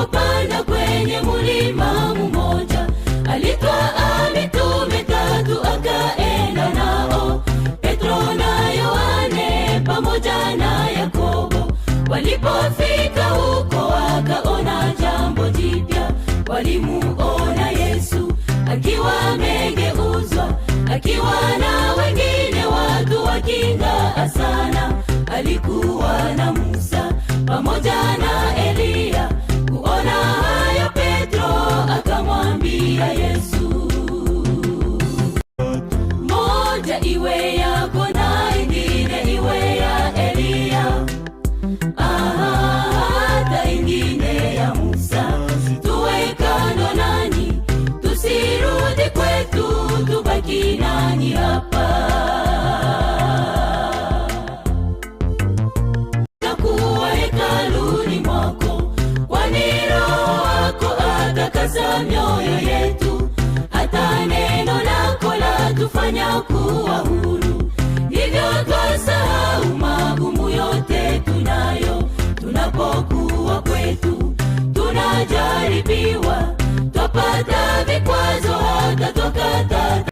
walipopanda kwenye mulima mmoja, alitwaa mitume 3 akaenda nao, Petro na Yohane pamoja na Yakobo. Walipofika huko wakaona jambo jipya, walimuona Yesu akiwa amegeuzwa, akiwa na wengine watu wakingaa sana. Alikuwa na Musa pamoja na Elia. Kuona hayo Petro akamwambia Yesu, moja iwe yako na ingine iwe ya Elia, hata ingine ya Musa. Tuwe kando nani, tusirudi kwetu, tubaki nani hapa? Takuwa hekaluni mwako, kwani Roho wako atakaza mioyo yetu, hata neno lako latufanya kuwa